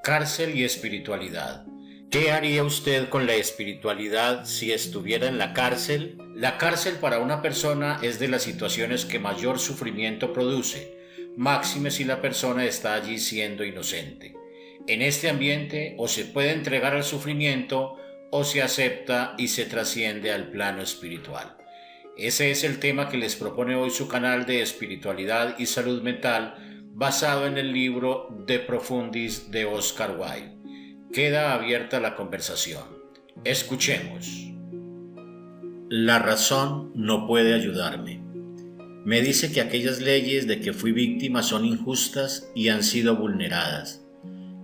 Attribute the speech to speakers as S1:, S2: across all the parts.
S1: Cárcel y espiritualidad. ¿Qué haría usted con la espiritualidad si estuviera en la cárcel? La cárcel para una persona es de las situaciones que mayor sufrimiento produce, máxime si la persona está allí siendo inocente. En este ambiente o se puede entregar al sufrimiento o se acepta y se trasciende al plano espiritual. Ese es el tema que les propone hoy su canal de espiritualidad y salud mental, basado en el libro De Profundis de Oscar Wilde. Queda abierta la conversación. Escuchemos. La razón no puede ayudarme. Me dice que aquellas leyes de que fui víctima son injustas y han sido vulneradas,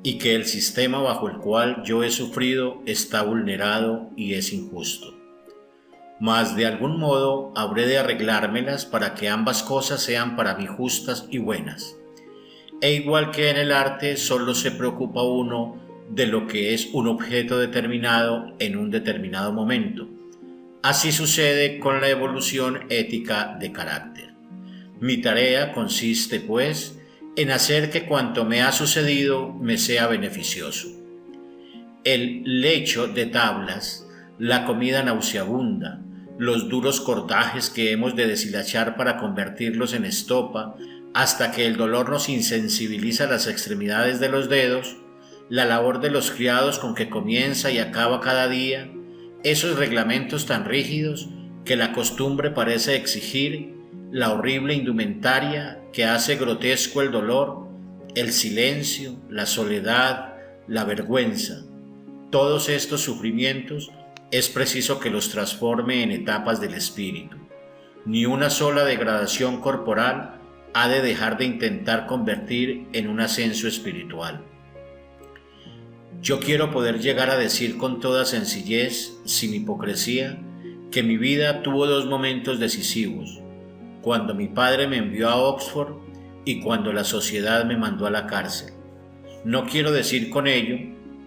S1: y que el sistema bajo el cual yo he sufrido está vulnerado y es injusto. Mas de algún modo habré de arreglármelas para que ambas cosas sean para mí justas y buenas. E igual que en el arte, solo se preocupa uno de lo que es un objeto determinado en un determinado momento. Así sucede con la evolución ética de carácter. Mi tarea consiste, pues, en hacer que cuanto me ha sucedido me sea beneficioso. El lecho de tablas, la comida nauseabunda, los duros cortajes que hemos de deshilachar para convertirlos en estopa, hasta que el dolor nos insensibiliza las extremidades de los dedos, la labor de los criados con que comienza y acaba cada día, esos reglamentos tan rígidos que la costumbre parece exigir, la horrible indumentaria que hace grotesco el dolor, el silencio, la soledad, la vergüenza. Todos estos sufrimientos es preciso que los transforme en etapas del espíritu. Ni una sola degradación corporal ha de dejar de intentar convertir en un ascenso espiritual. Yo quiero poder llegar a decir con toda sencillez, sin hipocresía, que mi vida tuvo dos momentos decisivos, cuando mi padre me envió a Oxford y cuando la sociedad me mandó a la cárcel. No quiero decir con ello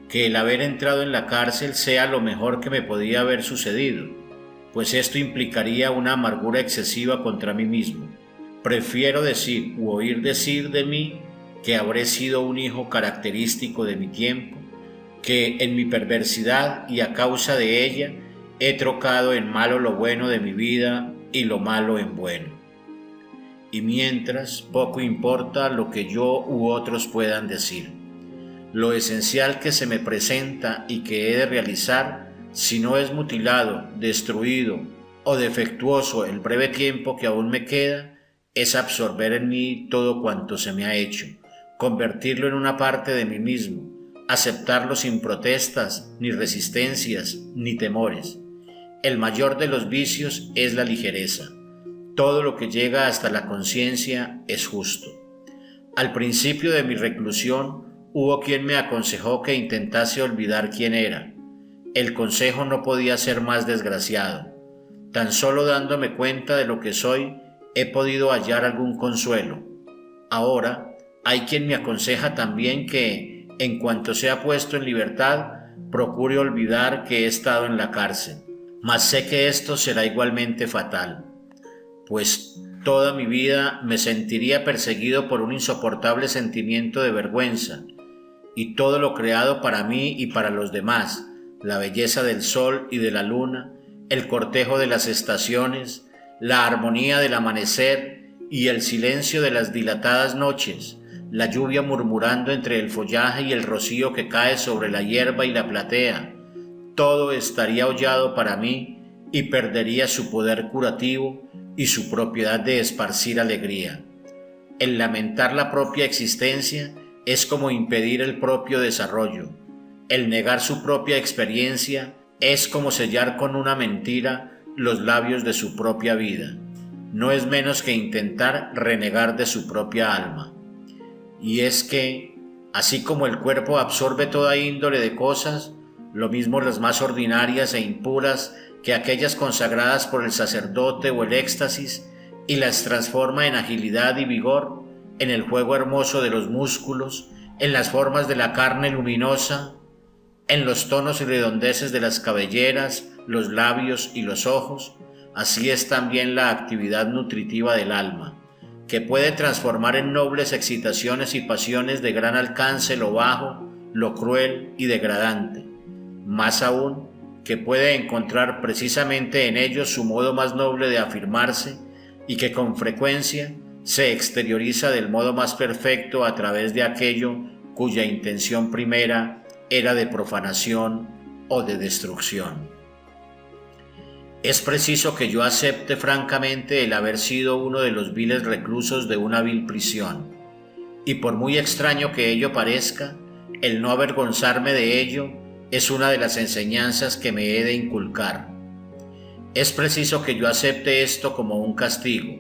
S1: que el haber entrado en la cárcel sea lo mejor que me podía haber sucedido, pues esto implicaría una amargura excesiva contra mí mismo. Prefiero decir u oír decir de mí que habré sido un hijo característico de mi tiempo, que en mi perversidad y a causa de ella he trocado en malo lo bueno de mi vida y lo malo en bueno. Y mientras, poco importa lo que yo u otros puedan decir. Lo esencial que se me presenta y que he de realizar, si no es mutilado, destruido o defectuoso el breve tiempo que aún me queda, es absorber en mí todo cuanto se me ha hecho, convertirlo en una parte de mí mismo, aceptarlo sin protestas, ni resistencias, ni temores. El mayor de los vicios es la ligereza. Todo lo que llega hasta la conciencia es justo. Al principio de mi reclusión hubo quien me aconsejó que intentase olvidar quién era. El consejo no podía ser más desgraciado. Tan solo dándome cuenta de lo que soy, he podido hallar algún consuelo. Ahora hay quien me aconseja también que, en cuanto sea puesto en libertad, procure olvidar que he estado en la cárcel. Mas sé que esto será igualmente fatal, pues toda mi vida me sentiría perseguido por un insoportable sentimiento de vergüenza, y todo lo creado para mí y para los demás, la belleza del sol y de la luna, el cortejo de las estaciones, la armonía del amanecer y el silencio de las dilatadas noches, la lluvia murmurando entre el follaje y el rocío que cae sobre la hierba y la platea, todo estaría hollado para mí y perdería su poder curativo y su propiedad de esparcir alegría. El lamentar la propia existencia es como impedir el propio desarrollo. El negar su propia experiencia es como sellar con una mentira los labios de su propia vida. No es menos que intentar renegar de su propia alma. Y es que, así como el cuerpo absorbe toda índole de cosas, lo mismo las más ordinarias e impuras que aquellas consagradas por el sacerdote o el éxtasis, y las transforma en agilidad y vigor, en el juego hermoso de los músculos, en las formas de la carne luminosa, en los tonos y redondeces de las cabelleras, los labios y los ojos. Así es también la actividad nutritiva del alma, que puede transformar en nobles excitaciones y pasiones de gran alcance lo bajo, lo cruel y degradante, más aún que puede encontrar precisamente en ellos su modo más noble de afirmarse y que con frecuencia se exterioriza del modo más perfecto a través de aquello cuya intención primera era de profanación o de destrucción. Es preciso que yo acepte francamente el haber sido uno de los viles reclusos de una vil prisión, y por muy extraño que ello parezca, el no avergonzarme de ello es una de las enseñanzas que me he de inculcar. Es preciso que yo acepte esto como un castigo.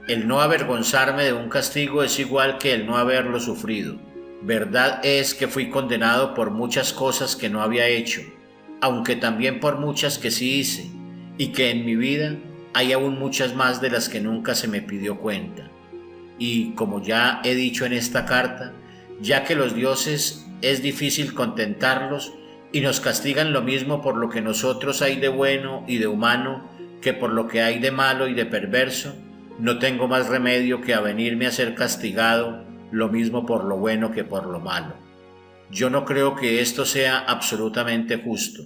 S1: El no avergonzarme de un castigo es igual que el no haberlo sufrido. Verdad es que fui condenado por muchas cosas que no había hecho, aunque también por muchas que sí hice, y que en mi vida hay aún muchas más de las que nunca se me pidió cuenta. Y, como ya he dicho en esta carta, ya que los dioses es difícil contentarlos y nos castigan lo mismo por lo que nosotros hay de bueno y de humano que por lo que hay de malo y de perverso, no tengo más remedio que avenirme a ser castigado lo mismo por lo bueno que por lo malo. Yo no creo que esto sea absolutamente justo.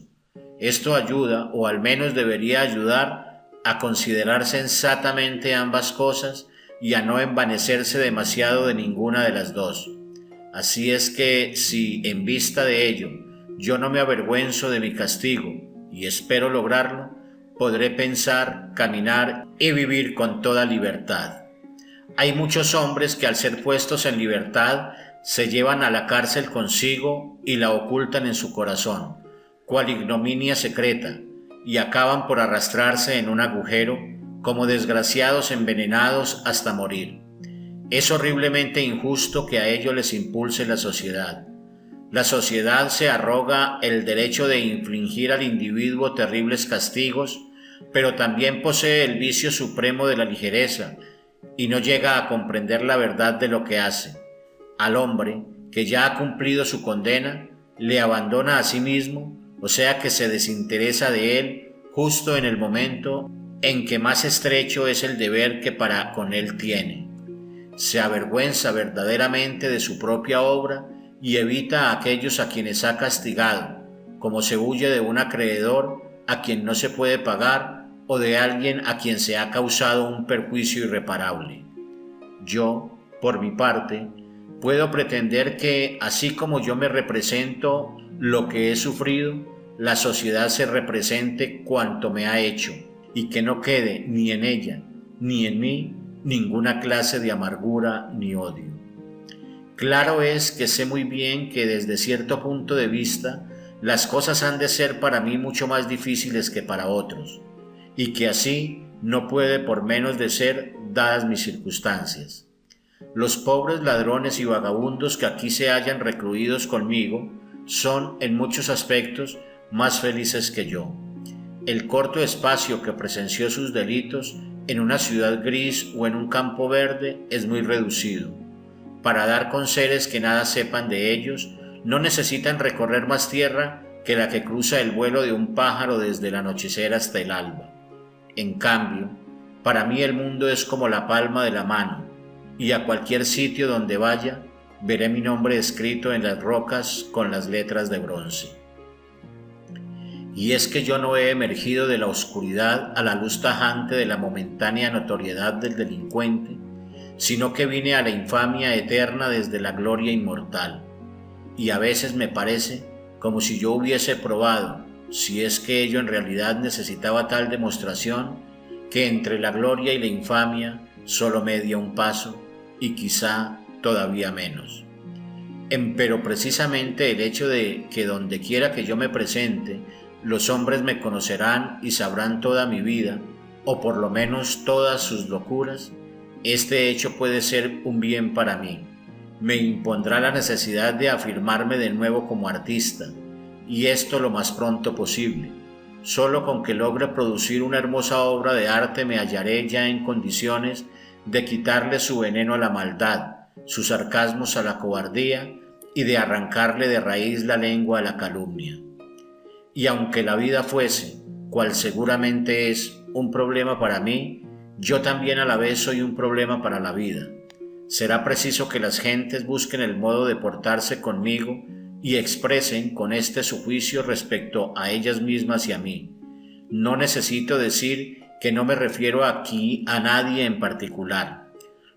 S1: Esto ayuda, o al menos debería ayudar, a considerar sensatamente ambas cosas y a no envanecerse demasiado de ninguna de las dos. Así es que, si en vista de ello yo no me avergüenzo de mi castigo, y espero lograrlo, podré pensar, caminar y vivir con toda libertad. Hay muchos hombres que al ser puestos en libertad se llevan a la cárcel consigo y la ocultan en su corazón, cual ignominia secreta, y acaban por arrastrarse en un agujero como desgraciados envenenados hasta morir. Es horriblemente injusto que a ello les impulse la sociedad. La sociedad se arroga el derecho de infligir al individuo terribles castigos, pero también posee el vicio supremo de la ligereza y no llega a comprender la verdad de lo que hace. Al hombre, que ya ha cumplido su condena, le abandona a sí mismo, o sea que se desinteresa de él justo en el momento en que más estrecho es el deber que para con él tiene. Se avergüenza verdaderamente de su propia obra y evita a aquellos a quienes ha castigado, como se huye de un acreedor a quien no se puede pagar o de alguien a quien se ha causado un perjuicio irreparable. Yo, por mi parte, puedo pretender que, así como yo me represento lo que he sufrido, la sociedad se represente cuanto me ha hecho, y que no quede ni en ella ni en mí ninguna clase de amargura ni odio. Claro es que sé muy bien que desde cierto punto de vista las cosas han de ser para mí mucho más difíciles que para otros, y que así no puede por menos de ser dadas mis circunstancias. Los pobres ladrones y vagabundos que aquí se hallan recluidos conmigo son en muchos aspectos más felices que yo. El corto espacio que presenció sus delitos en una ciudad gris o en un campo verde es muy reducido. Para dar con seres que nada sepan de ellos, no necesitan recorrer más tierra que la que cruza el vuelo de un pájaro desde el anochecer hasta el alba. En cambio, para mí el mundo es como la palma de la mano, y a cualquier sitio donde vaya, veré mi nombre escrito en las rocas con las letras de bronce. Y es que yo no he emergido de la oscuridad a la luz tajante de la momentánea notoriedad del delincuente, sino que vine a la infamia eterna desde la gloria inmortal. Y a veces me parece como si yo hubiese probado, si es que ello en realidad necesitaba tal demostración, que entre la gloria y la infamia solo media un paso, y quizá todavía menos. Empero precisamente el hecho de que donde quiera que yo me presente, los hombres me conocerán y sabrán toda mi vida, o por lo menos todas sus locuras, este hecho puede ser un bien para mí. Me impondrá la necesidad de afirmarme de nuevo como artista, y esto lo más pronto posible. Solo con que logre producir una hermosa obra de arte me hallaré ya en condiciones de quitarle su veneno a la maldad, sus sarcasmos a la cobardía, y de arrancarle de raíz la lengua a la calumnia. Y aunque la vida fuese, cual seguramente es, un problema para mí, yo también a la vez soy un problema para la vida. Será preciso que las gentes busquen el modo de portarse conmigo y expresen con este su juicio respecto a ellas mismas y a mí. No necesito decir que no me refiero aquí a nadie en particular.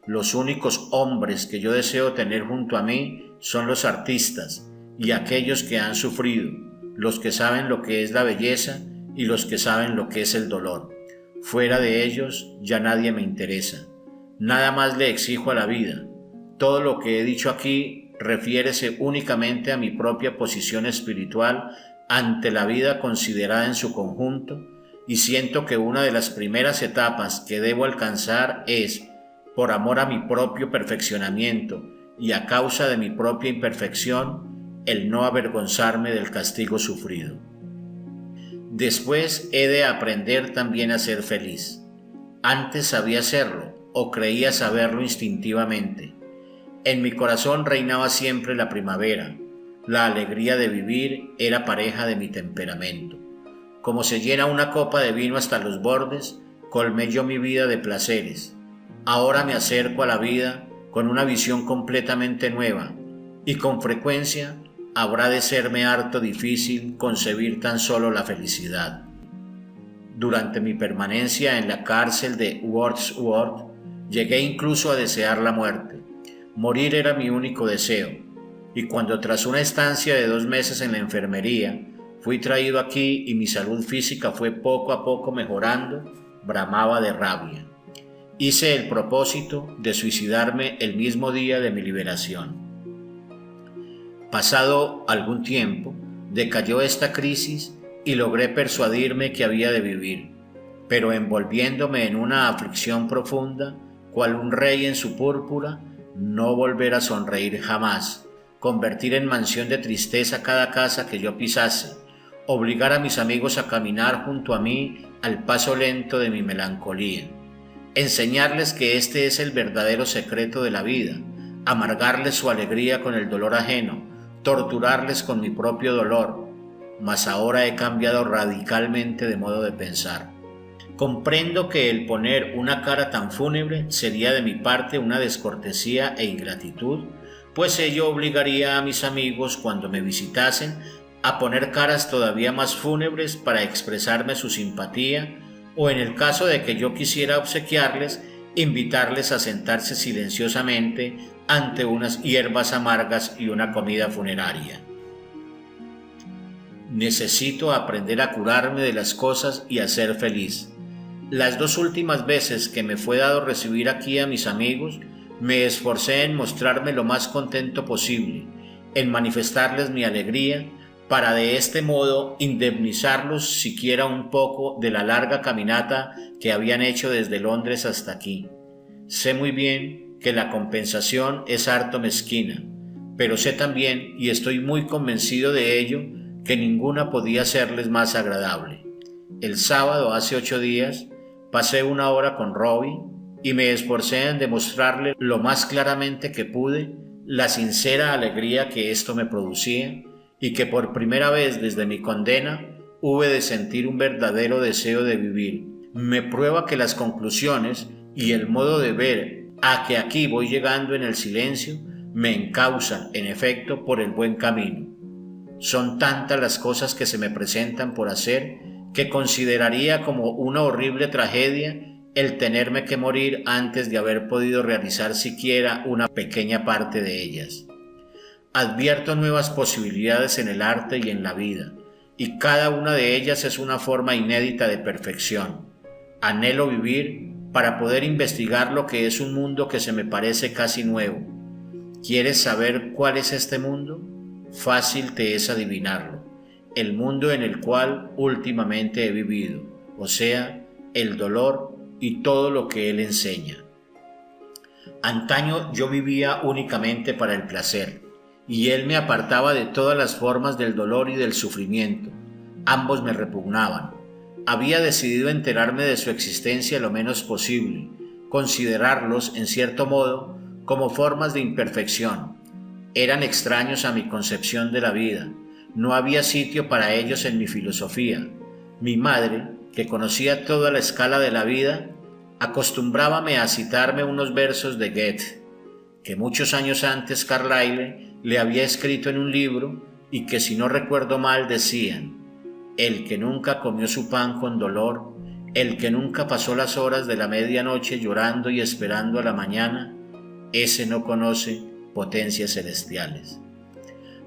S1: Los únicos hombres que yo deseo tener junto a mí son los artistas y aquellos que han sufrido, los que saben lo que es la belleza y los que saben lo que es el dolor. Fuera de ellos ya nadie me interesa. Nada más le exijo a la vida. Todo lo que he dicho aquí refiérese únicamente a mi propia posición espiritual ante la vida considerada en su conjunto, y siento que una de las primeras etapas que debo alcanzar es, por amor a mi propio perfeccionamiento y a causa de mi propia imperfección, el no avergonzarme del castigo sufrido. Después he de aprender también a ser feliz. Antes sabía hacerlo, o creía saberlo instintivamente. En mi corazón reinaba siempre la primavera. La alegría de vivir era pareja de mi temperamento. Como se llena una copa de vino hasta los bordes, colmé yo mi vida de placeres. Ahora me acerco a la vida con una visión completamente nueva, y con frecuencia habrá de serme harto difícil concebir tan solo la felicidad. Durante mi permanencia en la cárcel de Wordsworth, llegué incluso a desear la muerte. Morir era mi único deseo, y cuando tras una estancia de 2 meses en la enfermería, fui traído aquí y mi salud física fue poco a poco mejorando, bramaba de rabia. Hice el propósito de suicidarme el mismo día de mi liberación. Pasado algún tiempo, decayó esta crisis y logré persuadirme que había de vivir, pero envolviéndome en una aflicción profunda, cual un rey en su púrpura, no volver a sonreír jamás, convertir en mansión de tristeza cada casa que yo pisase, obligar a mis amigos a caminar junto a mí al paso lento de mi melancolía, enseñarles que este es el verdadero secreto de la vida, amargarles su alegría con el dolor ajeno, torturarles con mi propio dolor, mas ahora he cambiado radicalmente de modo de pensar. Comprendo que el poner una cara tan fúnebre sería de mi parte una descortesía e ingratitud, pues ello obligaría a mis amigos cuando me visitasen a poner caras todavía más fúnebres para expresarme su simpatía, o en el caso de que yo quisiera obsequiarles, invitarles a sentarse silenciosamente ante unas hierbas amargas y una comida funeraria. Necesito aprender a curarme de las cosas y a ser feliz. Las 2 últimas veces que me fue dado recibir aquí a mis amigos, me esforcé en mostrarme lo más contento posible, en manifestarles mi alegría, para de este modo indemnizarlos siquiera un poco de la larga caminata que habían hecho desde Londres hasta aquí. Sé muy bien que la compensación es harto mezquina, pero sé también, y estoy muy convencido de ello, que ninguna podía serles más agradable. El sábado, hace 8 días, pasé 1 hora con Robbie y me esforcé en demostrarle lo más claramente que pude la sincera alegría que esto me producía, y que por primera vez desde mi condena hube de sentir un verdadero deseo de vivir. Me prueba que las conclusiones y el modo de ver a que aquí voy llegando en el silencio me encauzan, en efecto, por el buen camino. Son tantas las cosas que se me presentan por hacer que consideraría como una horrible tragedia el tenerme que morir antes de haber podido realizar siquiera una pequeña parte de ellas. Advierto nuevas posibilidades en el arte y en la vida, y cada una de ellas es una forma inédita de perfección. Anhelo vivir para poder investigar lo que es un mundo que se me parece casi nuevo. ¿Quieres saber cuál es este mundo? Fácil te es adivinarlo. El mundo en el cual últimamente he vivido, o sea, el dolor y todo lo que él enseña. Antaño yo vivía únicamente para el placer, y él me apartaba de todas las formas del dolor y del sufrimiento. Ambos me repugnaban. Había decidido enterarme de su existencia lo menos posible, considerarlos, en cierto modo, como formas de imperfección. Eran extraños a mi concepción de la vida. No había sitio para ellos en mi filosofía. Mi madre, que conocía toda la escala de la vida, acostumbrábame a citarme unos versos de Goethe, que muchos años antes Carlyle le había escrito en un libro y que, si no recuerdo mal, decían: el que nunca comió su pan con dolor, el que nunca pasó las horas de la medianoche llorando y esperando a la mañana, ese no conoce potencias celestiales.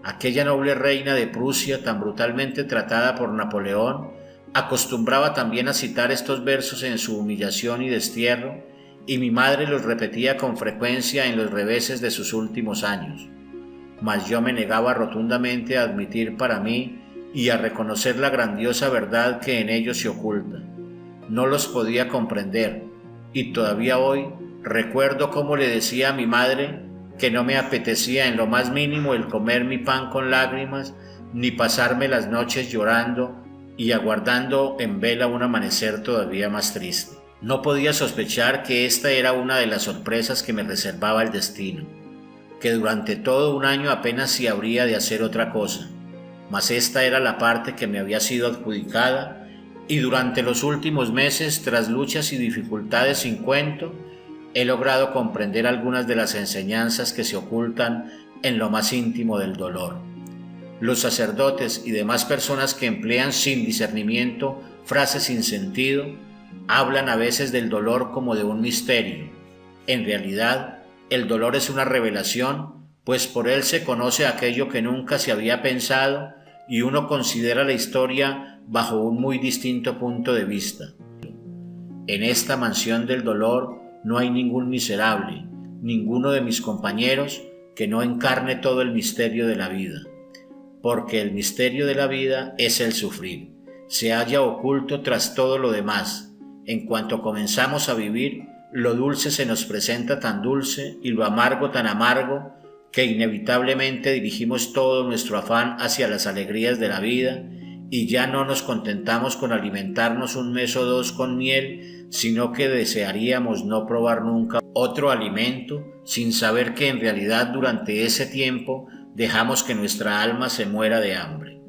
S1: Aquella noble reina de Prusia, tan brutalmente tratada por Napoleón, acostumbraba también a citar estos versos en su humillación y destierro, y mi madre los repetía con frecuencia en los reveses de sus últimos años. Mas yo me negaba rotundamente a admitir para mí y a reconocer la grandiosa verdad que en ellos se oculta. No los podía comprender, y todavía hoy recuerdo cómo le decía a mi madre que no me apetecía en lo más mínimo el comer mi pan con lágrimas, ni pasarme las noches llorando y aguardando en vela un amanecer todavía más triste. No podía sospechar que esta era una de las sorpresas que me reservaba el destino, que durante todo un año apenas si habría de hacer otra cosa, mas esta era la parte que me había sido adjudicada, y durante los últimos meses, tras luchas y dificultades sin cuento, he logrado comprender algunas de las enseñanzas que se ocultan en lo más íntimo del dolor. Los sacerdotes y demás personas que emplean sin discernimiento frases sin sentido, hablan a veces del dolor como de un misterio. En realidad, el dolor es una revelación, pues por él se conoce aquello que nunca se había pensado y uno considera la historia bajo un muy distinto punto de vista. En esta mansión del dolor no hay ningún miserable, ninguno de mis compañeros que no encarne todo el misterio de la vida, porque el misterio de la vida es el sufrir, se halla oculto tras todo lo demás. En cuanto comenzamos a vivir, lo dulce se nos presenta tan dulce y lo amargo tan amargo, que inevitablemente dirigimos todo nuestro afán hacia las alegrías de la vida, y ya no nos contentamos con alimentarnos un mes o dos con miel, sino que desearíamos no probar nunca otro alimento, sin saber que en realidad durante ese tiempo dejamos que nuestra alma se muera de hambre.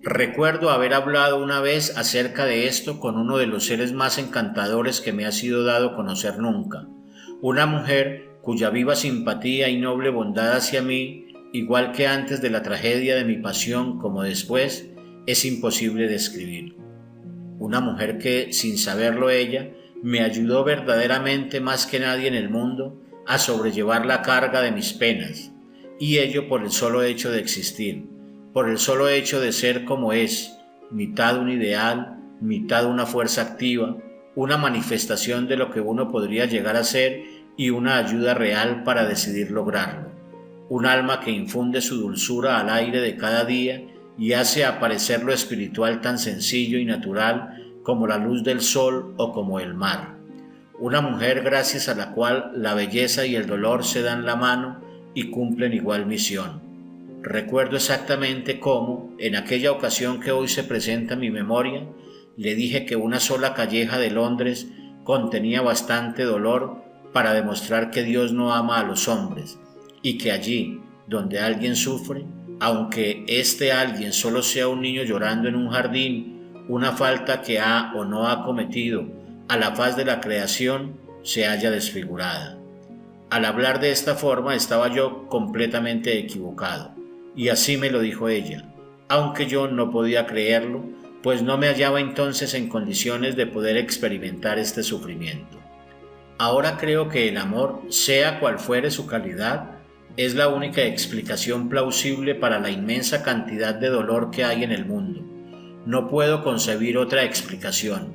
S1: Recuerdo haber hablado una vez acerca de esto con uno de los seres más encantadores que me ha sido dado conocer nunca, una mujer cuya viva simpatía y noble bondad hacia mí, igual que antes de la tragedia de mi pasión como después, es imposible describir. Una mujer que, sin saberlo ella, me ayudó verdaderamente más que nadie en el mundo a sobrellevar la carga de mis penas, y ello por el solo hecho de existir, por el solo hecho de ser como es, mitad un ideal, mitad una fuerza activa, una manifestación de lo que uno podría llegar a ser y una ayuda real para decidir lograrlo. Un alma que infunde su dulzura al aire de cada día y hace aparecer lo espiritual tan sencillo y natural como la luz del sol o como el mar. Una mujer gracias a la cual la belleza y el dolor se dan la mano y cumplen igual misión. Recuerdo exactamente cómo, en aquella ocasión que hoy se presenta en mi memoria, le dije que una sola calleja de Londres contenía bastante dolor para demostrar que Dios no ama a los hombres, y que allí, donde alguien sufre, aunque este alguien solo sea un niño llorando en un jardín, una falta que ha o no ha cometido a la faz de la creación se halla desfigurada. Al hablar de esta forma estaba yo completamente equivocado, y así me lo dijo ella, aunque yo no podía creerlo, pues no me hallaba entonces en condiciones de poder experimentar este sufrimiento. Ahora creo que el amor, sea cual fuere su calidad, es la única explicación plausible para la inmensa cantidad de dolor que hay en el mundo. No puedo concebir otra explicación,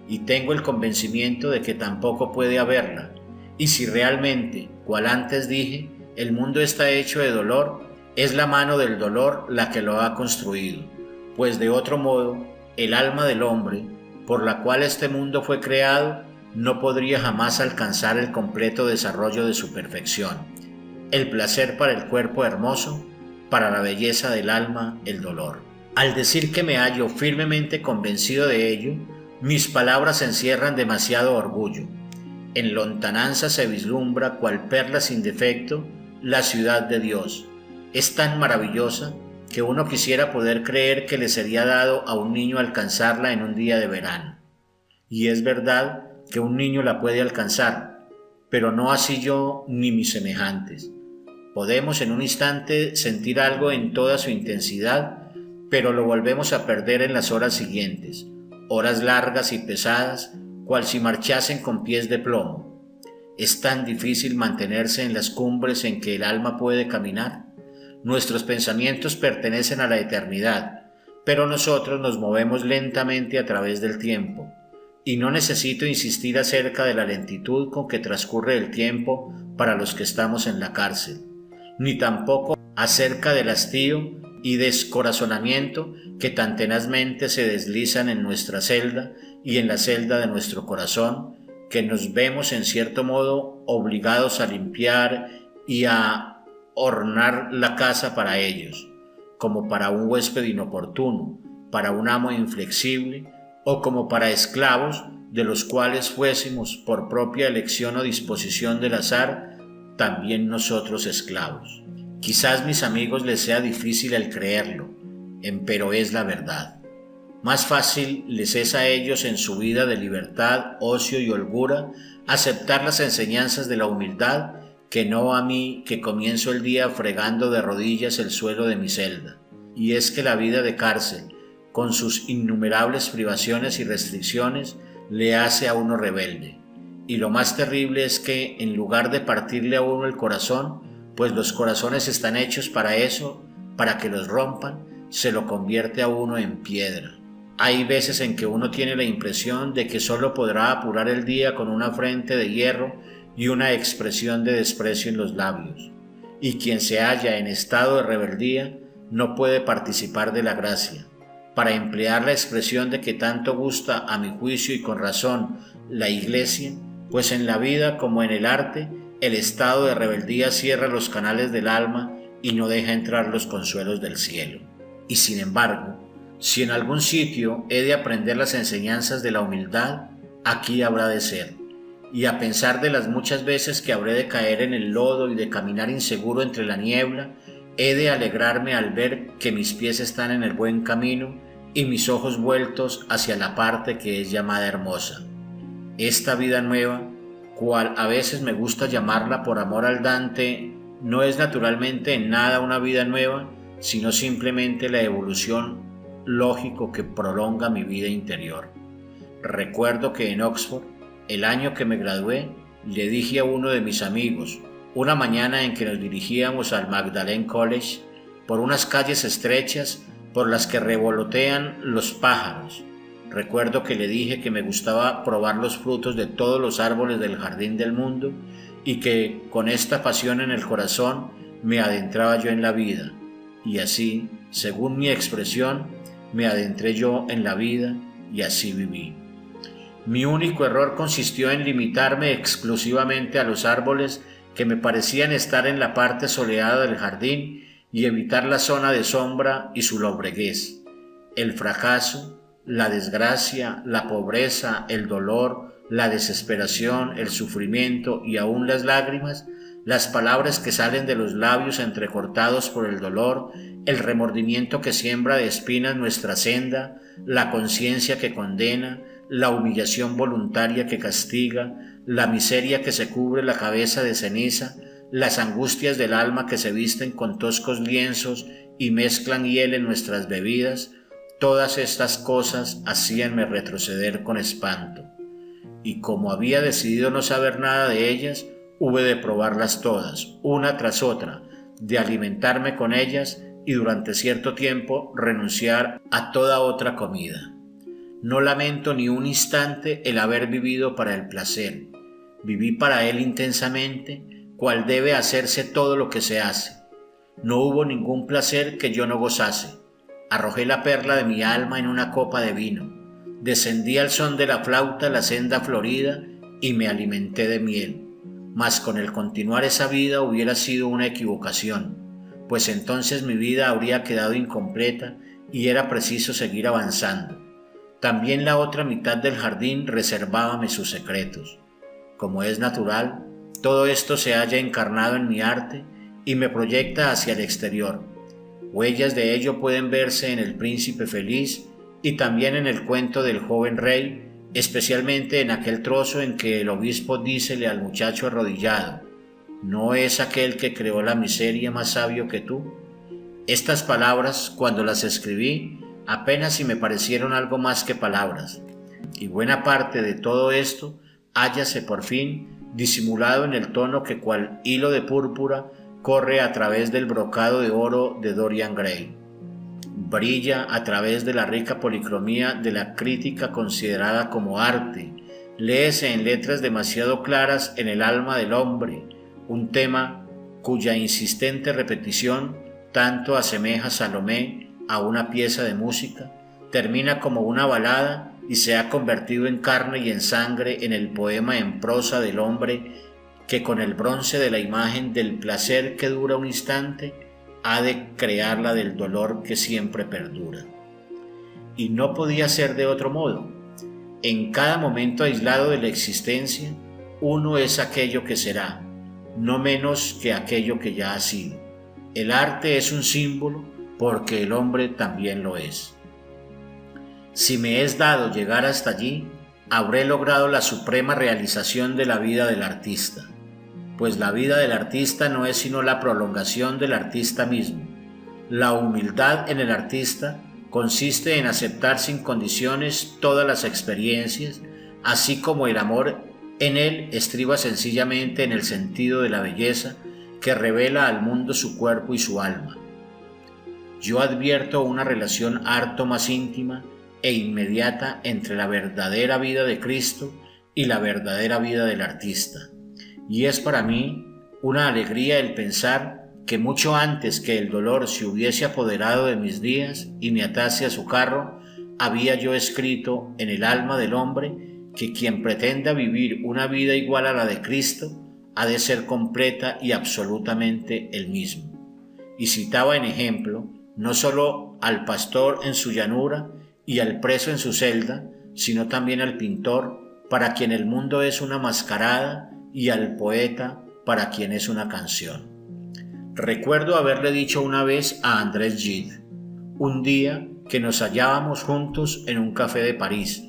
S1: y tengo el convencimiento de que tampoco puede haberla, y si realmente, cual antes dije, el mundo está hecho de dolor, es la mano del dolor la que lo ha construido, pues de otro modo, el alma del hombre, por la cual este mundo fue creado, no podría jamás alcanzar el completo desarrollo de su perfección. El placer para el cuerpo hermoso, para la belleza del alma, el dolor. Al decir que me hallo firmemente convencido de ello, mis palabras encierran demasiado orgullo. En lontananza se vislumbra, cual perla sin defecto, la ciudad de Dios. Es tan maravillosa que uno quisiera poder creer que le sería dado a un niño alcanzarla en un día de verano. Y es verdad que un niño la puede alcanzar, pero no así yo ni mis semejantes. Podemos en un instante sentir algo en toda su intensidad, pero lo volvemos a perder en las horas siguientes, horas largas y pesadas, cual si marchasen con pies de plomo. Es tan difícil mantenerse en las cumbres en que el alma puede caminar. Nuestros pensamientos pertenecen a la eternidad, pero nosotros nos movemos lentamente a través del tiempo. Y no necesito insistir acerca de la lentitud con que transcurre el tiempo para los que estamos en la cárcel, ni tampoco acerca del hastío y descorazonamiento que tan tenazmente se deslizan en nuestra celda y en la celda de nuestro corazón, que nos vemos en cierto modo obligados a limpiar y a ornar la casa para ellos, como para un huésped inoportuno, para un amo inflexible, o como para esclavos de los cuales fuésemos por propia elección o disposición del azar, también nosotros esclavos. Quizás mis amigos les sea difícil el creerlo, empero es la verdad. Más fácil les es a ellos en su vida de libertad, ocio y holgura aceptar las enseñanzas de la humildad que no a mí, que comienzo el día fregando de rodillas el suelo de mi celda. Y es que la vida de cárcel, con sus innumerables privaciones y restricciones, le hace a uno rebelde. Y lo más terrible es que, en lugar de partirle a uno el corazón, pues los corazones están hechos para eso, para que los rompan, se lo convierte a uno en piedra. Hay veces en que uno tiene la impresión de que solo podrá apurar el día con una frente de hierro y una expresión de desprecio en los labios. Y quien se halla en estado de rebeldía no puede participar de la gracia. Para emplear la expresión de que tanto gusta, a mi juicio y con razón, la Iglesia, pues en la vida como en el arte, el estado de rebeldía cierra los canales del alma y no deja entrar los consuelos del cielo. Y sin embargo, si en algún sitio he de aprender las enseñanzas de la humildad, aquí habrá de ser. Y a pensar de las muchas veces que habré de caer en el lodo y de caminar inseguro entre la niebla, he de alegrarme al ver que mis pies están en el buen camino y mis ojos vueltos hacia la parte que es llamada hermosa. Esta vida nueva, cual a veces me gusta llamarla por amor al Dante, no es naturalmente en nada una vida nueva, sino simplemente la evolución lógico que prolonga mi vida interior. Recuerdo que en Oxford, el año que me gradué, le dije a uno de mis amigos, una mañana en que nos dirigíamos al Magdalen College, por unas calles estrechas por las que revolotean los pájaros. Recuerdo que le dije que me gustaba probar los frutos de todos los árboles del jardín del mundo y que con esta pasión en el corazón me adentraba yo en la vida. Y así, según mi expresión, me adentré yo en la vida y así viví. Mi único error consistió en limitarme exclusivamente a los árboles que me parecían estar en la parte soleada del jardín y evitar la zona de sombra y su lobreguez. El fracaso, la desgracia, la pobreza, el dolor, la desesperación, el sufrimiento y aún las lágrimas, las palabras que salen de los labios entrecortados por el dolor, el remordimiento que siembra de espinas nuestra senda, la conciencia que condena, la humillación voluntaria que castiga, la miseria que se cubre la cabeza de ceniza, las angustias del alma que se visten con toscos lienzos y mezclan hiel en nuestras bebidas, todas estas cosas hacíanme retroceder con espanto. Y como había decidido no saber nada de ellas, hube de probarlas todas, una tras otra, de alimentarme con ellas y durante cierto tiempo renunciar a toda otra comida. No lamento ni un instante el haber vivido para el placer. Viví para él intensamente, cual debe hacerse todo lo que se hace. No hubo ningún placer que yo no gozase. Arrojé la perla de mi alma en una copa de vino. Descendí al son de la flauta la senda florida y me alimenté de miel. Mas con el continuar esa vida hubiera sido una equivocación, pues entonces mi vida habría quedado incompleta y era preciso seguir avanzando. También la otra mitad del jardín reservábame sus secretos. Como es natural, todo esto se halla encarnado en mi arte y me proyecta hacia el exterior. Huellas de ello pueden verse en El Príncipe Feliz y también en el cuento del joven rey, especialmente en aquel trozo en que el obispo dícele al muchacho arrodillado: ¿No es aquel que creó la miseria más sabio que tú? Estas palabras, cuando las escribí, apenas si me parecieron algo más que palabras, y buena parte de todo esto hállase por fin disimulado en el tono que cual hilo de púrpura corre a través del brocado de oro de Dorian Gray. Brilla a través de la rica policromía de la crítica considerada como arte, léese en letras demasiado claras en el alma del hombre, un tema cuya insistente repetición tanto asemeja Salomé a una pieza de música, termina como una balada y se ha convertido en carne y en sangre en el poema en prosa del hombre que con el bronce de la imagen del placer que dura un instante ha de crearla del dolor que siempre perdura. Y no podía ser de otro modo. En cada momento aislado de la existencia, uno es aquello que será, no menos que aquello que ya ha sido. El arte es un símbolo porque el hombre también lo es. Si me es dado llegar hasta allí, habré logrado la suprema realización de la vida del artista, pues la vida del artista no es sino la prolongación del artista mismo. La humildad en el artista consiste en aceptar sin condiciones todas las experiencias, así como el amor en él estriba sencillamente en el sentido de la belleza que revela al mundo su cuerpo y su alma. Yo advierto una relación harto más íntima e inmediata entre la verdadera vida de Cristo y la verdadera vida del artista, y es para mí una alegría el pensar que mucho antes que el dolor se hubiese apoderado de mis días y me atase a su carro, había yo escrito en el alma del hombre que quien pretenda vivir una vida igual a la de Cristo ha de ser completa y absolutamente el mismo. Y citaba en ejemplo no solo al pastor en su llanura y al preso en su celda, sino también al pintor, para quien el mundo es una mascarada, y al poeta, para quien es una canción. Recuerdo haberle dicho una vez a Andrés Gide, un día que nos hallábamos juntos en un café de París,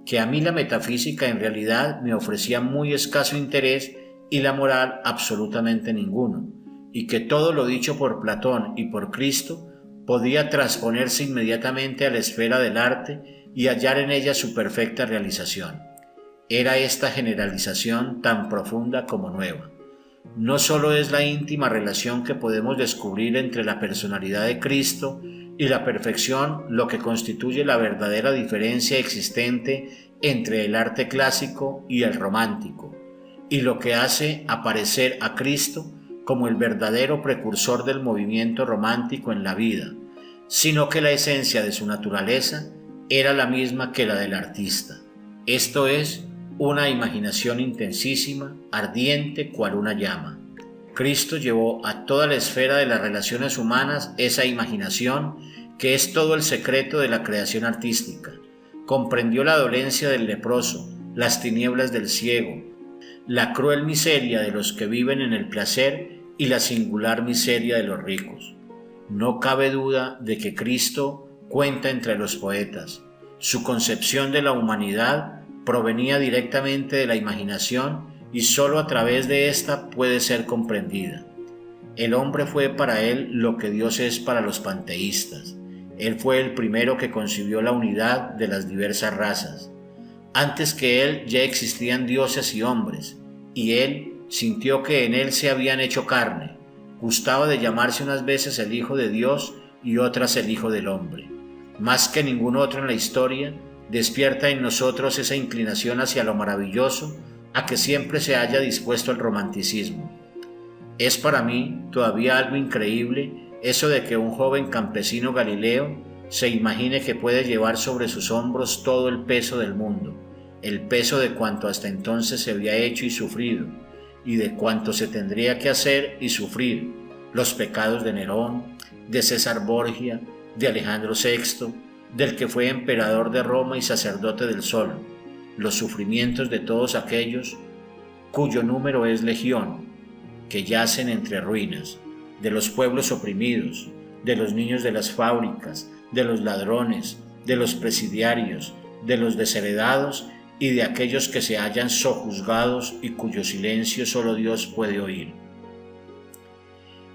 S1: que a mí la metafísica en realidad me ofrecía muy escaso interés y la moral absolutamente ninguno, y que todo lo dicho por Platón y por Cristo podía transponerse inmediatamente a la esfera del arte y hallar en ella su perfecta realización. Era esta generalización tan profunda como nueva. No solo es la íntima relación que podemos descubrir entre la personalidad de Cristo y la perfección lo que constituye la verdadera diferencia existente entre el arte clásico y el romántico, y lo que hace aparecer a Cristo como el verdadero precursor del movimiento romántico en la vida, sino que la esencia de su naturaleza era la misma que la del artista. Esto es, una imaginación intensísima, ardiente cual una llama. Cristo llevó a toda la esfera de las relaciones humanas esa imaginación que es todo el secreto de la creación artística. Comprendió la dolencia del leproso, las tinieblas del ciego, la cruel miseria de los que viven en el placer y la singular miseria de los ricos. No cabe duda de que Cristo cuenta entre los poetas. Su concepción de la humanidad provenía directamente de la imaginación y sólo a través de ésta puede ser comprendida. El hombre fue para él lo que Dios es para los panteístas. Él fue el primero que concibió la unidad de las diversas razas. Antes que él ya existían dioses y hombres, y él sintió que en él se habían hecho carne. Gustaba de llamarse unas veces el Hijo de Dios y otras el Hijo del Hombre. Más que ningún otro en la historia, despierta en nosotros esa inclinación hacia lo maravilloso a que siempre se haya dispuesto el romanticismo. Es para mí todavía algo increíble eso de que un joven campesino galileo se imagine que puede llevar sobre sus hombros todo el peso del mundo, el peso de cuanto hasta entonces se había hecho y sufrido, y de cuanto se tendría que hacer y sufrir, los pecados de Nerón, de César Borgia, de Alejandro VI, del que fue emperador de Roma y sacerdote del Sol, los sufrimientos de todos aquellos cuyo número es legión, que yacen entre ruinas, de los pueblos oprimidos, de los niños de las fábricas, de los ladrones, de los presidiarios, de los desheredados y de aquellos que se hallan sojuzgados y cuyo silencio solo Dios puede oír.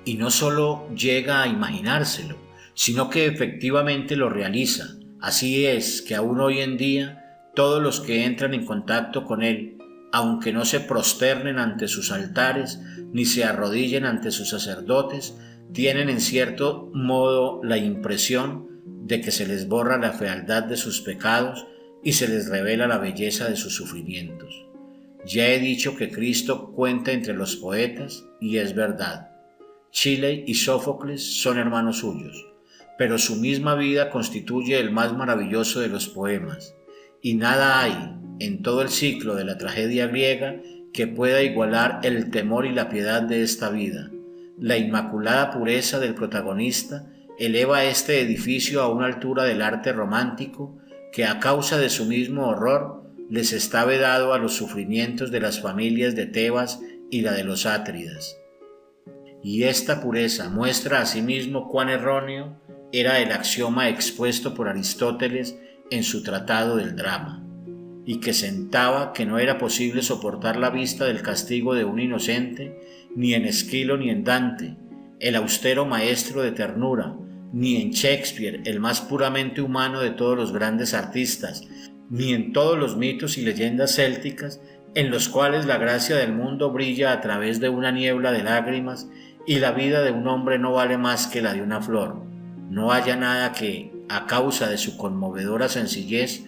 S1: Y no solo llega a imaginárselo, sino que efectivamente lo realiza. Así es que aún hoy en día todos los que entran en contacto con él, aunque no se prosternen ante sus altares ni se arrodillen ante sus sacerdotes, tienen en cierto modo la impresión de que se les borra la fealdad de sus pecados y se les revela la belleza de sus sufrimientos. Ya he dicho que Cristo cuenta entre los poetas, y es verdad. Shelley y Sófocles son hermanos suyos, pero su misma vida constituye el más maravilloso de los poemas, y nada hay en todo el ciclo de la tragedia griega que pueda igualar el temor y la piedad de esta vida. La inmaculada pureza del protagonista eleva este edificio a una altura del arte romántico que, a causa de su mismo horror, les está vedado a los sufrimientos de las familias de Tebas y la de los Átridas. Y esta pureza muestra asimismo cuán erróneo era el axioma expuesto por Aristóteles en su tratado del drama, y que sentaba que no era posible soportar la vista del castigo de un inocente, ni en Esquilo ni en Dante, el austero maestro de ternura, ni en Shakespeare, el más puramente humano de todos los grandes artistas, ni en todos los mitos y leyendas célticas, en los cuales la gracia del mundo brilla a través de una niebla de lágrimas y la vida de un hombre no vale más que la de una flor. No haya nada que, a causa de su conmovedora sencillez,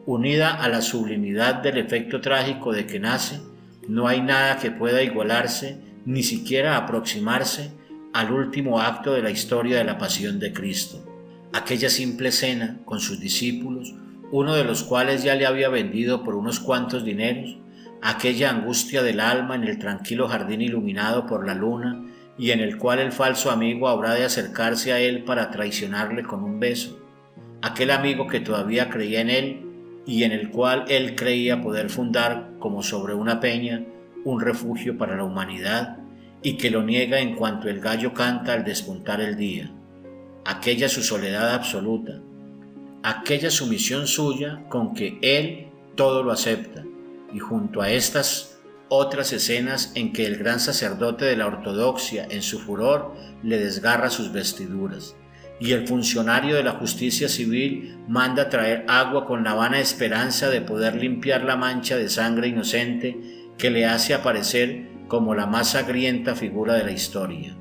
S1: unida a la sublimidad del efecto trágico de que nace, no hay nada que pueda igualarse, ni siquiera aproximarse al último acto de la historia de la pasión de Cristo. Aquella simple cena con sus discípulos, uno de los cuales ya le había vendido por unos cuantos dineros, aquella angustia del alma en el tranquilo jardín iluminado por la luna y en el cual el falso amigo habrá de acercarse a él para traicionarle con un beso, aquel amigo que todavía creía en él y en el cual él creía poder fundar, como sobre una peña, un refugio para la humanidad, y que lo niega en cuanto el gallo canta al despuntar el día. Aquella su soledad absoluta, aquella sumisión suya con que él todo lo acepta, y junto a estas otras escenas en que el gran sacerdote de la ortodoxia en su furor le desgarra sus vestiduras, y el funcionario de la justicia civil manda traer agua con la vana esperanza de poder limpiar la mancha de sangre inocente que le hace aparecer como la más sangrienta figura de la historia.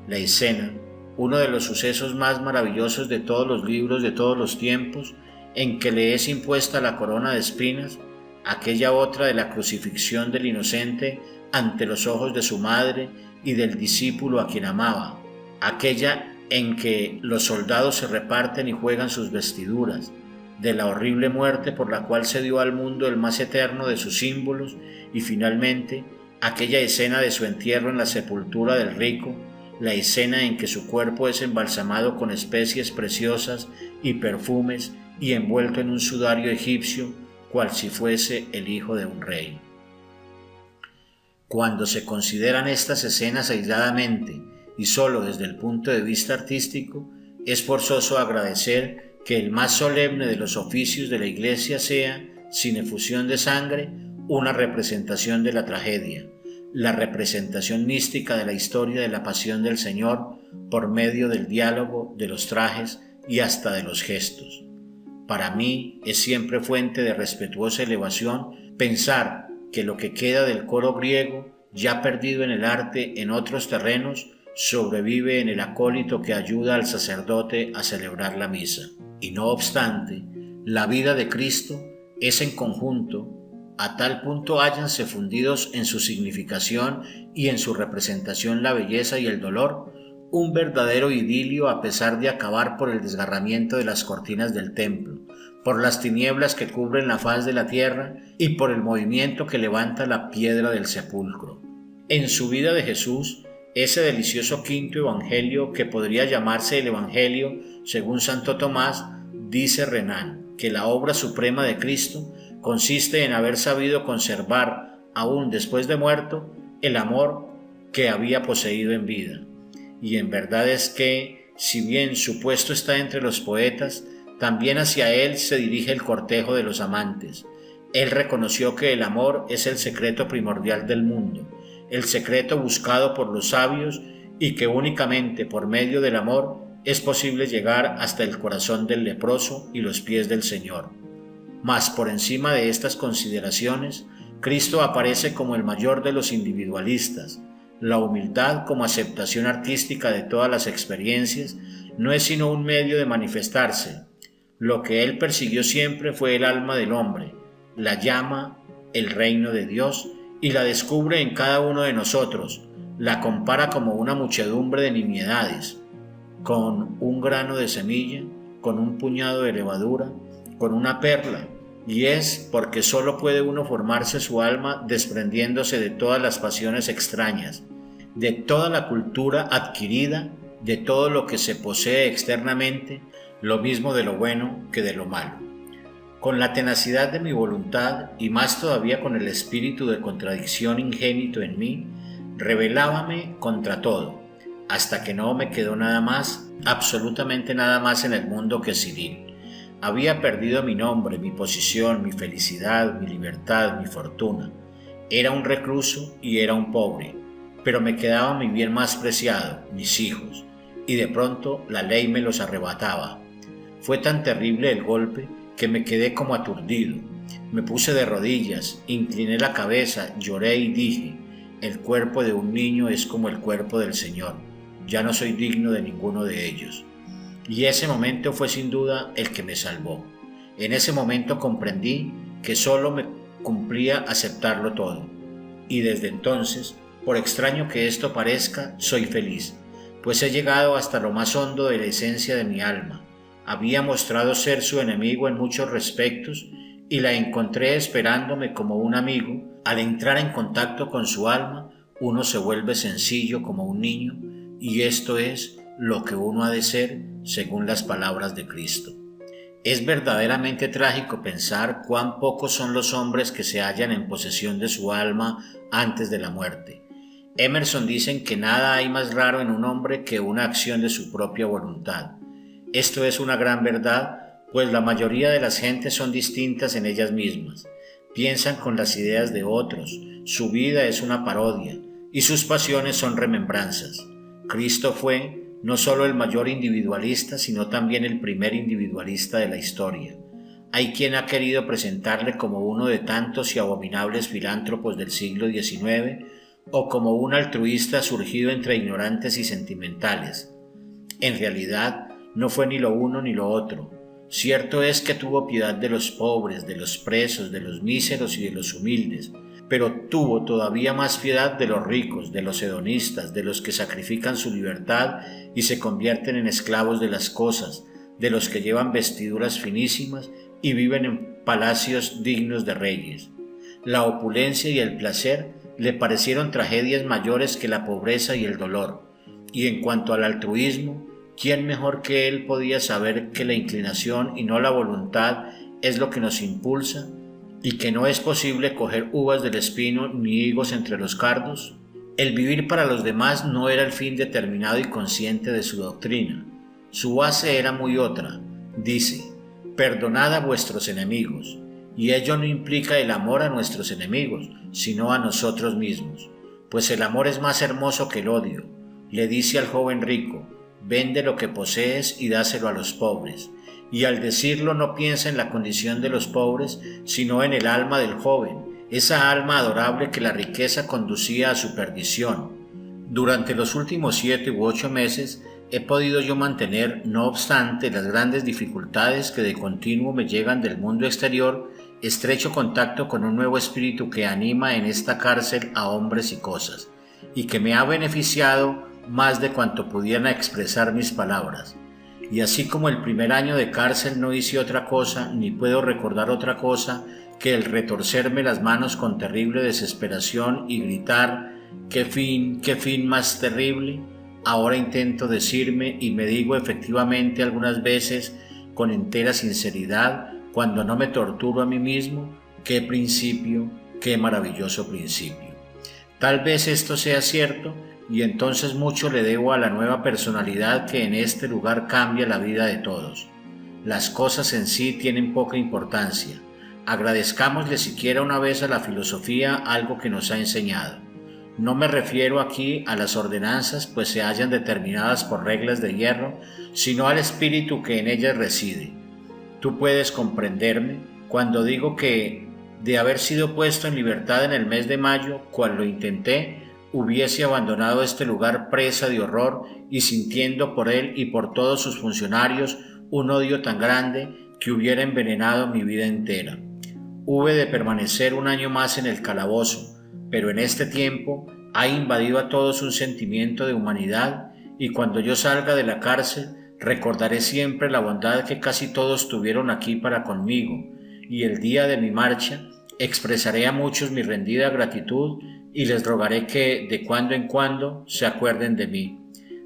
S1: La escena, uno de los sucesos más maravillosos de todos los libros de todos los tiempos, en que le es impuesta la corona de espinas, aquella otra de la crucifixión del inocente ante los ojos de su madre y del discípulo a quien amaba, aquella en que los soldados se reparten y juegan sus vestiduras, de la horrible muerte por la cual se dio al mundo el más eterno de sus símbolos, y finalmente aquella escena de su entierro en la sepultura del rico, la escena en que su cuerpo es embalsamado con especies preciosas y perfumes y envuelto en un sudario egipcio, cual si fuese el hijo de un rey. Cuando se consideran estas escenas aisladamente y solo desde el punto de vista artístico, es forzoso agradecer que el más solemne de los oficios de la Iglesia sea, sin efusión de sangre, una representación de la tragedia, la representación mística de la historia de la pasión del Señor por medio del diálogo, de los trajes y hasta de los gestos. Para mí es siempre fuente de respetuosa elevación pensar que lo que queda del coro griego, ya perdido en el arte en otros terrenos, sobrevive en el acólito que ayuda al sacerdote a celebrar la misa. Y no obstante, la vida de Cristo es en conjunto, a tal punto hállanse fundidos en su significación y en su representación la belleza y el dolor, un verdadero idilio a pesar de acabar por el desgarramiento de las cortinas del templo, por las tinieblas que cubren la faz de la tierra y por el movimiento que levanta la piedra del sepulcro. En su vida de Jesús, ese delicioso quinto evangelio que podría llamarse el Evangelio según Santo Tomás, dice Renan que la obra suprema de Cristo consiste en haber sabido conservar, aún después de muerto, el amor que había poseído en vida. Y en verdad es que, si bien su puesto está entre los poetas, también hacia él se dirige el cortejo de los amantes. Él reconoció que el amor es el secreto primordial del mundo, el secreto buscado por los sabios y que únicamente por medio del amor es posible llegar hasta el corazón del leproso y los pies del Señor. Mas por encima de estas consideraciones, Cristo aparece como el mayor de los individualistas. La humildad como aceptación artística de todas las experiencias no es sino un medio de manifestarse. Lo que Él persiguió siempre fue el alma del hombre, la llama, el reino de Dios, y la descubre en cada uno de nosotros, la compara como una muchedumbre de nimiedades, con un grano de semilla, con un puñado de levadura, con una perla, y es porque solo puede uno formarse su alma desprendiéndose de todas las pasiones extrañas, de toda la cultura adquirida, de todo lo que se posee externamente, lo mismo de lo bueno que de lo malo. Con la tenacidad de mi voluntad y más todavía con el espíritu de contradicción ingénito en mí, rebelábame contra todo, hasta que no me quedó nada más, absolutamente nada más en el mundo que Cyril. Había perdido mi nombre, mi posición, mi felicidad, mi libertad, mi fortuna. Era un recluso y era un pobre, pero me quedaba mi bien más preciado, mis hijos, y de pronto la ley me los arrebataba. Fue tan terrible el golpe que me quedé como aturdido. Me puse de rodillas, incliné la cabeza, lloré y dije: el cuerpo de un niño es como el cuerpo del Señor, ya no soy digno de ninguno de ellos. Y ese momento fue sin duda el que me salvó. En ese momento comprendí que solo me cumplía aceptarlo todo. Y desde entonces, por extraño que esto parezca, soy feliz, pues he llegado hasta lo más hondo de la esencia de mi alma. Había mostrado ser su enemigo en muchos respectos y la encontré esperándome como un amigo. Al entrar en contacto con su alma, uno se vuelve sencillo como un niño, y esto es lo que uno ha de ser según las palabras de Cristo. Es verdaderamente trágico pensar cuán pocos son los hombres que se hallan en posesión de su alma antes de la muerte. Emerson dice que nada hay más raro en un hombre que una acción de su propia voluntad. Esto es una gran verdad, pues la mayoría de las gentes son distintas en ellas mismas. Piensan con las ideas de otros, su vida es una parodia y sus pasiones son remembranzas. Cristo fue no solo el mayor individualista, sino también el primer individualista de la historia. Hay quien ha querido presentarle como uno de tantos y abominables filántropos del siglo XIX o como un altruista surgido entre ignorantes y sentimentales. En realidad, no fue ni lo uno ni lo otro. Cierto es que tuvo piedad de los pobres, de los presos, de los míseros y de los humildes, pero tuvo todavía más piedad de los ricos, de los hedonistas, de los que sacrifican su libertad y se convierten en esclavos de las cosas, de los que llevan vestiduras finísimas y viven en palacios dignos de reyes. La opulencia y el placer le parecieron tragedias mayores que la pobreza y el dolor, y en cuanto al altruismo, ¿quién mejor que él podía saber que la inclinación y no la voluntad es lo que nos impulsa? ¿Y que no es posible coger uvas del espino ni higos entre los cardos? El vivir para los demás no era el fin determinado y consciente de su doctrina. Su base era muy otra. Dice: perdonad a vuestros enemigos. Y ello no implica el amor a nuestros enemigos, sino a nosotros mismos. Pues el amor es más hermoso que el odio. Le dice al joven rico: vende lo que posees y dáselo a los pobres. Y al decirlo no piensa en la condición de los pobres, sino en el alma del joven, esa alma adorable que la riqueza conducía a su perdición. Durante los últimos 7 u 8 meses he podido yo mantener, no obstante las grandes dificultades que de continuo me llegan del mundo exterior, estrecho contacto con un nuevo espíritu que anima en esta cárcel a hombres y cosas, y que me ha beneficiado más de cuanto pudieran expresar mis palabras. Y así como el primer año de cárcel no hice otra cosa, ni puedo recordar otra cosa, que el retorcerme las manos con terrible desesperación y gritar: qué fin más terrible, ahora intento decirme, y me digo efectivamente algunas veces con entera sinceridad, cuando no me torturo a mí mismo: qué principio, qué maravilloso principio. Tal vez esto sea cierto, y entonces mucho le debo a la nueva personalidad que en este lugar cambia la vida de todos. Las cosas en sí tienen poca importancia. Agradezcámosle siquiera una vez a la filosofía algo que nos ha enseñado. No me refiero aquí a las ordenanzas, pues se hallan determinadas por reglas de hierro, sino al espíritu que en ellas reside. Tú puedes comprenderme cuando digo que, de haber sido puesto en libertad en el mes de mayo, cual lo intenté, hubiese abandonado este lugar presa de horror y sintiendo por él y por todos sus funcionarios un odio tan grande que hubiera envenenado mi vida entera. Hube de permanecer un año más en el calabozo, pero en este tiempo ha invadido a todos un sentimiento de humanidad y cuando yo salga de la cárcel recordaré siempre la bondad que casi todos tuvieron aquí para conmigo y el día de mi marcha expresaré a muchos mi rendida gratitud y les rogaré que de cuando en cuando se acuerden de mí.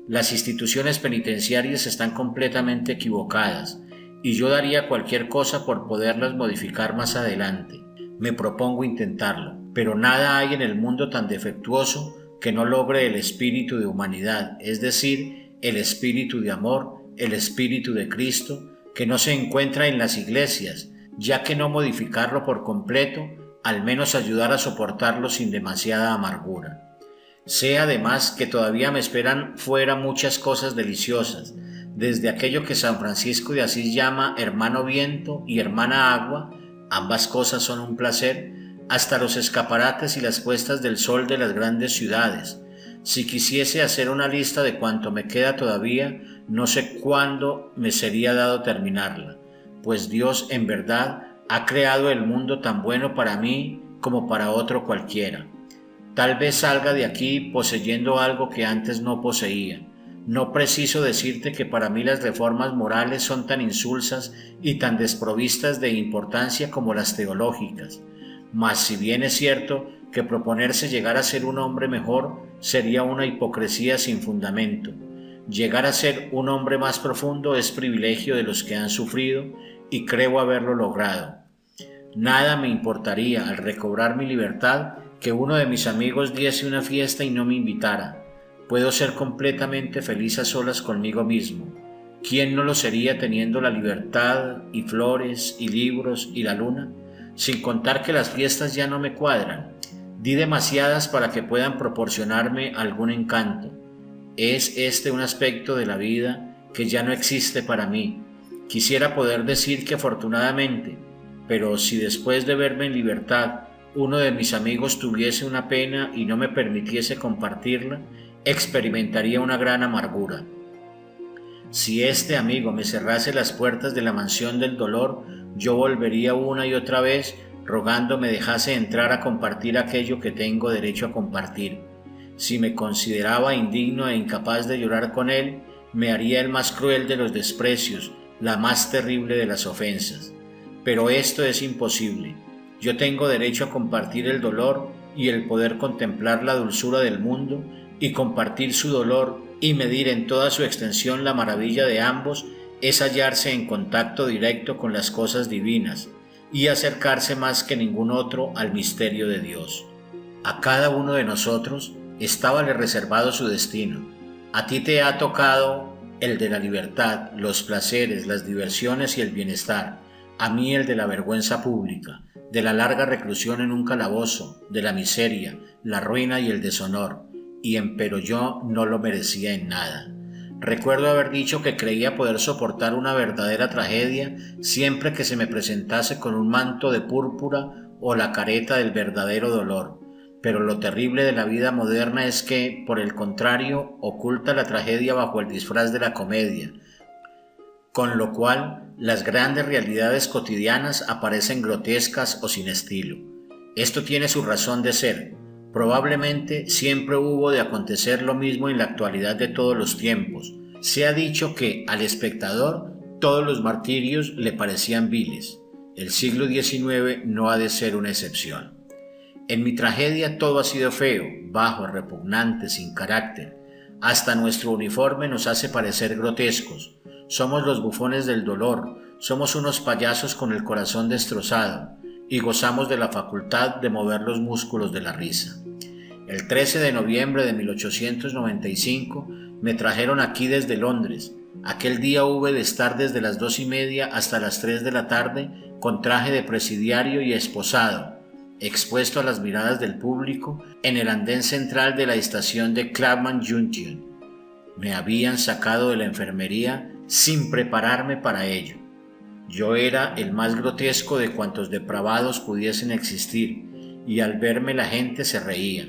S1: Las instituciones penitenciarias están completamente equivocadas y yo daría cualquier cosa por poderlas modificar más adelante. Me propongo intentarlo, pero nada hay en el mundo tan defectuoso que no logre el espíritu de humanidad, es decir, el espíritu de amor, el espíritu de Cristo, que no se encuentra en las iglesias, ya que no modificarlo por completo, al menos ayudar a soportarlo sin demasiada amargura. Sé además que todavía me esperan fuera muchas cosas deliciosas, desde aquello que San Francisco de Asís llama hermano viento y hermana agua, ambas cosas son un placer, hasta los escaparates y las puestas del sol de las grandes ciudades. Si quisiese hacer una lista de cuanto me queda todavía, no sé cuándo me sería dado terminarla, pues Dios en verdad ha creado el mundo tan bueno para mí como para otro cualquiera. Tal vez salga de aquí poseyendo algo que antes no poseía. No preciso decirte que para mí las reformas morales son tan insulsas y tan desprovistas de importancia como las teológicas, mas si bien es cierto que proponerse llegar a ser un hombre mejor sería una hipocresía sin fundamento. Llegar a ser un hombre más profundo es privilegio de los que han sufrido y creo haberlo logrado. Nada me importaría al recobrar mi libertad que uno de mis amigos diese una fiesta y no me invitara. Puedo ser completamente feliz a solas conmigo mismo. ¿Quién no lo sería teniendo la libertad y flores y libros y la luna? Sin contar que las fiestas ya no me cuadran. Di demasiadas para que puedan proporcionarme algún encanto. Es este un aspecto de la vida que ya no existe para mí. Quisiera poder decir que afortunadamente, pero si después de verme en libertad uno de mis amigos tuviese una pena y no me permitiese compartirla, experimentaría una gran amargura. Si este amigo me cerrase las puertas de la mansión del dolor, yo volvería una y otra vez rogando me dejase entrar a compartir aquello que tengo derecho a compartir. Si me consideraba indigno e incapaz de llorar con él, me haría el más cruel de los desprecios, la más terrible de las ofensas. Pero esto es imposible. Yo tengo derecho a compartir el dolor y el poder contemplar la dulzura del mundo y compartir su dolor y medir en toda su extensión la maravilla de ambos es hallarse en contacto directo con las cosas divinas y acercarse más que ningún otro al misterio de Dios. A cada uno de nosotros estábale reservado su destino. A ti te ha tocado el de la libertad, los placeres, las diversiones y el bienestar. A mí el de la vergüenza pública, de la larga reclusión en un calabozo, de la miseria, la ruina y el deshonor. Y empero yo no lo merecía en nada. Recuerdo haber dicho que creía poder soportar una verdadera tragedia siempre que se me presentase con un manto de púrpura o la careta del verdadero dolor. Pero lo terrible de la vida moderna es que, por el contrario, oculta la tragedia bajo el disfraz de la comedia, con lo cual las grandes realidades cotidianas aparecen grotescas o sin estilo. Esto tiene su razón de ser. Probablemente siempre hubo de acontecer lo mismo en la actualidad de todos los tiempos. Se ha dicho que al espectador todos los martirios le parecían viles. El siglo XIX no ha de ser una excepción. En mi tragedia todo ha sido feo, bajo, repugnante, sin carácter. Hasta nuestro uniforme nos hace parecer grotescos. Somos los bufones del dolor, somos unos payasos con el corazón destrozado y gozamos de la facultad de mover los músculos de la risa. El 13 de noviembre de 1895 me trajeron aquí desde Londres. Aquel día hube de estar desde las 2:30 hasta las 3 de la tarde con traje de presidiario y esposado. expuesto a las miradas del público en el andén central de la estación de Clapham Junction. Me habían sacado de la enfermería sin prepararme para ello. Yo era el más grotesco de cuantos depravados pudiesen existir, y al verme la gente se reía.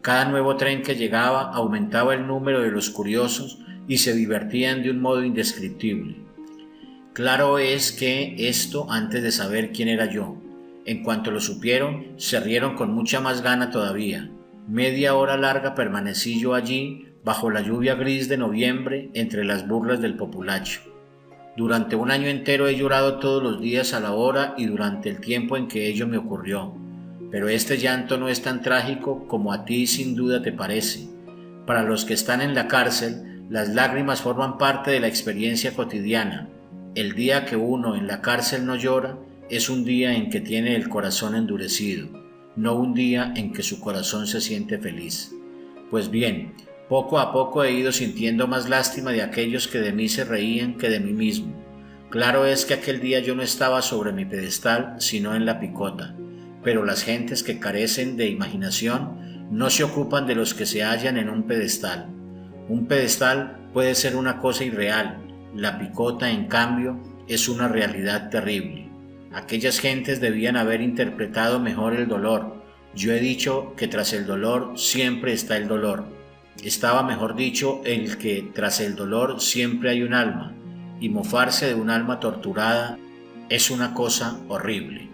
S1: Cada nuevo tren que llegaba aumentaba el número de los curiosos y se divertían de un modo indescriptible. Claro es que esto antes de saber quién era yo. En cuanto lo supieron, se rieron con mucha más gana todavía. Media hora larga permanecí yo allí, bajo la lluvia gris de noviembre, entre las burlas del populacho. Durante un año entero he llorado todos los días a la hora y durante el tiempo en que ello me ocurrió. Pero este llanto no es tan trágico como a ti sin duda te parece. Para los que están en la cárcel, las lágrimas forman parte de la experiencia cotidiana. El día que uno en la cárcel no llora es un día en que tiene el corazón endurecido, no un día en que su corazón se siente feliz. Pues bien, poco a poco he ido sintiendo más lástima de aquellos que de mí se reían que de mí mismo. Claro es que aquel día yo no estaba sobre mi pedestal, sino en la picota, pero las gentes que carecen de imaginación no se ocupan de los que se hallan en un pedestal. Un pedestal puede ser una cosa irreal, la picota, en cambio, es una realidad terrible. Aquellas gentes debían haber interpretado mejor el dolor. Yo he dicho que tras el dolor siempre está el dolor. Estaba mejor dicho el que tras el dolor siempre hay un alma, y mofarse de un alma torturada es una cosa horrible.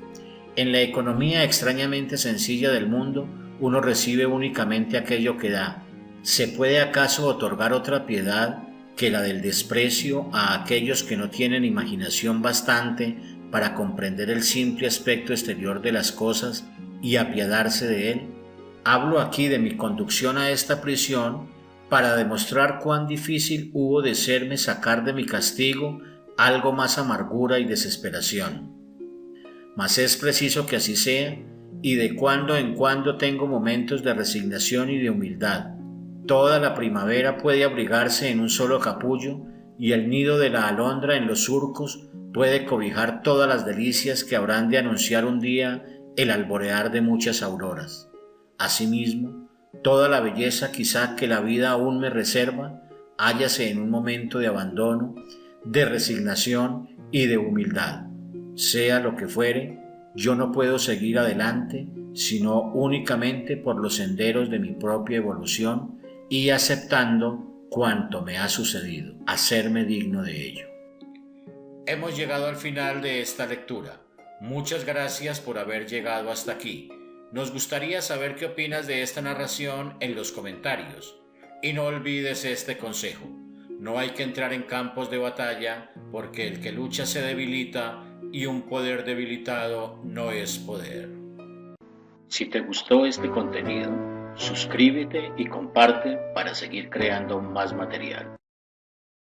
S1: En la economía extrañamente sencilla del mundo, uno recibe únicamente aquello que da. ¿Se puede acaso otorgar otra piedad que la del desprecio a aquellos que no tienen imaginación bastante para comprender el simple aspecto exterior de las cosas y apiadarse de él? Hablo aquí de mi conducción a esta prisión para demostrar cuán difícil hubo de serme sacar de mi castigo algo más amargura y desesperación. Mas es preciso que así sea, y de cuando en cuando tengo momentos de resignación y de humildad. Toda la primavera puede abrigarse en un solo capullo, y el nido de la alondra en los surcos puede cobijar todas las delicias que habrán de anunciar un día el alborear de muchas auroras. Asimismo, toda la belleza quizá que la vida aún me reserva, hállase en un momento de abandono, de resignación y de humildad. Sea lo que fuere, yo no puedo seguir adelante sino únicamente por los senderos de mi propia evolución y aceptando cuanto me ha sucedido, hacerme digno de ello. Hemos llegado al final de esta lectura. Muchas gracias por haber llegado hasta aquí. Nos gustaría saber qué opinas de esta narración en los comentarios. Y no olvides este consejo. No hay que entrar en campos de batalla porque el que lucha se debilita y un poder debilitado no es poder. Si te gustó este contenido, suscríbete y comparte para seguir creando más material.